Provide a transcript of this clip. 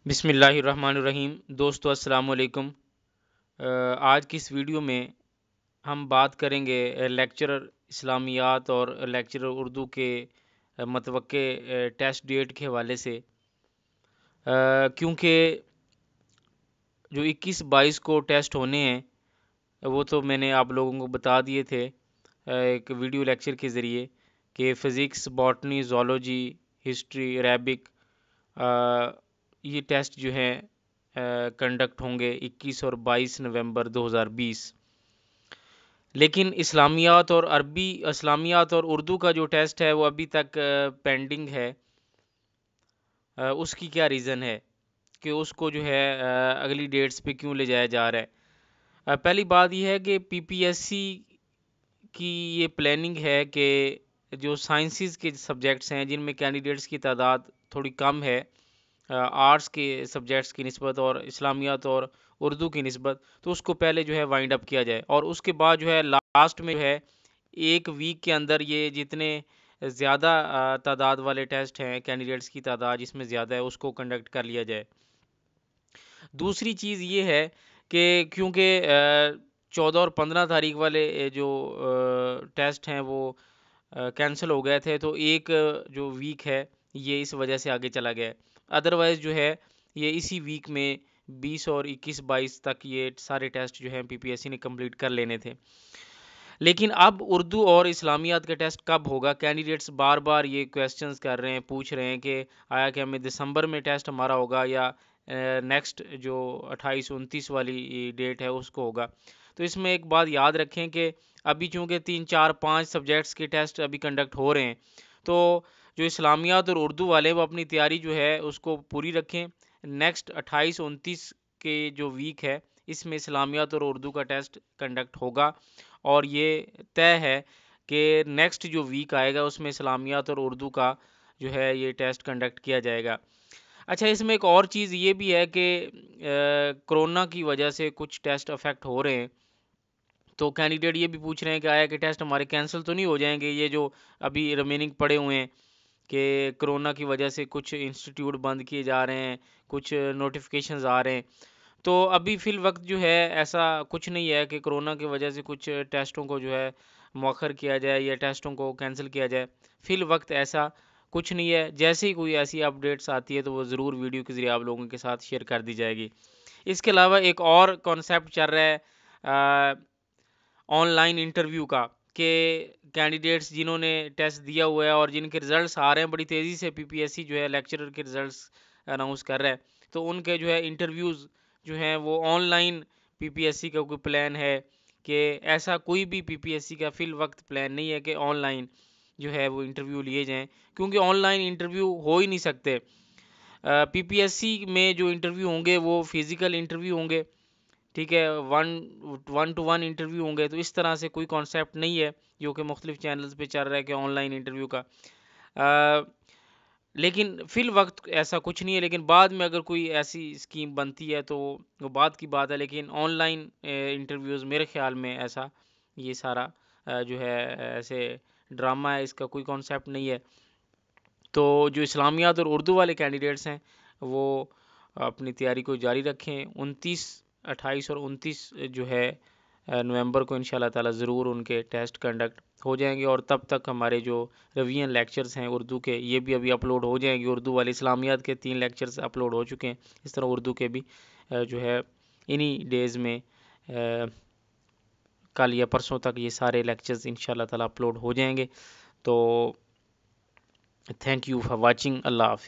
بسم اللہ الرحمن الرحیم۔ دوستو السلام علیکم۔ آج کی اس ویڈیو میں ہم بات کریں گے لیکچرر اسلامیات اور لیکچرر اردو کے متوقع ٹیسٹ ڈیٹ کے حوالے سے، کیونکہ جو 21-22 کو ٹیسٹ ہونے ہیں وہ تو میں نے آپ لوگوں کو بتا دیے تھے ایک ویڈیو لیکچر کے ذریعے کہ physics, botany, zoology, history, Arabic, یہ ٹیسٹ جو ہیں کنڈکٹ ہوں گے 21 اور 22 نومبر 2020۔ لیکن اسلامیات اور اردو کا جو ٹیسٹ ہے وہ ابھی تک پینڈنگ ہے۔ اس کی کیا ریزن ہے کہ اس کو جو ہے اگلی ڈیٹس پہ کیوں لے جایا جا رہا ہے؟ پہلی بات یہ ہے کہ پی پی ایس سی کی یہ پلاننگ ہے کہ جو سائنسز کے سبجیکٹس ہیں جن میں کینڈیڈیٹس کی تعداد تھوڑی کم ہے آرٹس کے سبجیکٹس کی نسبت اور اسلامیات اور اردو کی نسبت، تو اس کو پہلے جو ہے وائنڈ اپ کیا جائے، اور اس کے بعد جو ہے لاسٹ میں جو ہے ایک ویک کے اندر یہ جتنے زیادہ تعداد والے ٹیسٹ ہیں، کینڈیڈیٹس کی تعداد جس میں زیادہ ہے، اس کو کنڈکٹ کر لیا جائے۔ دوسری چیز یہ ہے کہ کیونکہ 14 اور 15 تاریخ والے جو ٹیسٹ ہیں وہ کینسل ہو گئے تھے، تو ایک جو ویک ہے یہ اس وجہ سے آگے چلا گیا ہے۔ ادروائز جو ہے یہ اسی ویک میں 20 اور 21-22 تک یہ سارے ٹیسٹ جو ہیں پی پی ایس سی نے کمپلیٹ کر لینے تھے۔ لیکن اب اردو اور اسلامیات کا ٹیسٹ کب ہوگا؟ کینڈیڈیٹس بار بار یہ کویسچنز کر رہے ہیں، پوچھ رہے ہیں کہ آیا کہ ہمیں دسمبر میں ٹیسٹ ہمارا ہوگا یا نیکسٹ جو 28-29 والی ڈیٹ ہے اس کو ہوگا۔ تو اس میں ایک بات یاد رکھیں کہ ابھی چونکہ 3-4-5 سبجیکٹس کے ٹیسٹ ابھی کنڈکٹ ہو رہے ہیں، تو جو اسلامیات اور اردو والے وہ اپنی تیاری جو ہے اس کو پوری رکھیں۔ نیکسٹ 28-29 کے جو ویک ہے اس میں اسلامیات اور اردو کا ٹیسٹ کنڈکٹ ہوگا، اور یہ طے ہے کہ نیکسٹ جو ویک آئے گا اس میں اسلامیات اور اردو کا جو ہے یہ ٹیسٹ کنڈکٹ کیا جائے گا۔ اچھا، اس میں ایک اور چیز یہ بھی ہے کہ کرونا کی وجہ سے کچھ ٹیسٹ افیکٹ ہو رہے ہیں، تو کینڈیڈیٹ یہ بھی پوچھ رہے ہیں کہ آیا کہ ٹیسٹ ہمارے کینسل تو نہیں ہو جائیں گے، یہ جو ابھی ریمیننگ پڑے ہوئے ہیں کہ کرونا کی وجہ سے کچھ انسٹیٹیوٹ بند کیے جا رہے ہیں، کچھ نوٹیفیکیشنز آ رہے ہیں۔ تو ابھی فی الوقت جو ہے ایسا کچھ نہیں ہے کہ کرونا کی وجہ سے کچھ ٹیسٹوں کو جو ہے مؤخر کیا جائے یا ٹیسٹوں کو کینسل کیا جائے، فی الوقت ایسا کچھ نہیں ہے۔ جیسے ہی کوئی ایسی اپڈیٹس آتی ہے تو وہ ضرور ویڈیو کے ذریعے آپ لوگوں کے ساتھ شیئر کر دی جائے گی۔ اس کے علاوہ ایک اور کانسیپٹ چل رہا ہے آن لائن انٹرویو کا، کہ کینڈیڈیٹس جنہوں نے ٹیسٹ دیا ہوا ہے اور جن کے رزلٹس آ رہے ہیں، بڑی تیزی سے پی پی ایس سی جو ہے لیکچرر کے رزلٹس اناؤنس کر رہا ہے، تو ان کے جو ہے انٹرویوز جو ہیں وہ on line P P S C کا کوئی پلان ہے کہ ایسا کوئی بھی پی پی ایس سی کا فی الوقت پلان نہیں ہے کہ آن لائن جو ہے وہ انٹرویو لیے جائیں، کیونکہ آن لائن انٹرویو ہو ہی نہیں سکتے۔ پی پی ایس سی میں جو انٹرویو ہوں گے وہ فزیکل انٹرویو ہوں گے، ٹھیک ہے، ون ٹو ون انٹرویو ہوں گے، تو اس طرح سے کوئی کانسیپٹ نہیں ہے جو کہ مختلف چینلز پہ چل رہا ہے کہ آن لائن انٹرویو کا۔ لیکن فی الوقت ایسا کچھ نہیں ہے، لیکن بعد میں اگر کوئی ایسی اسکیم بنتی ہے تو وہ بات کی بات ہے، لیکن آن لائن انٹرویوز میرے خیال میں ایسا یہ سارا جو ہے ایسے ڈرامہ ہے، اس کا کوئی کانسیپٹ نہیں ہے۔ تو جو اسلامیات اور اردو والے کینڈیڈیٹس ہیں وہ اپنی تیاری کو جاری رکھیں۔ 28 اور 29 جو ہے نومبر کو انشاءاللہ تعالی ضرور ان کے ٹیسٹ کنڈکٹ ہو جائیں گے، اور تب تک ہمارے جو ریویژن لیکچرز ہیں اردو کے یہ بھی ابھی اپلوڈ ہو جائیں گے۔ اردو والے اسلامیات کے 3 لیکچرز اپلوڈ ہو چکے ہیں، اس طرح اردو کے بھی جو ہے انہی ڈیز میں کل یا پرسوں تک یہ سارے لیکچرز انشاءاللہ تعالی اپلوڈ ہو جائیں گے۔ تو تھینک یو فار واچنگ۔ اللہ حافظ۔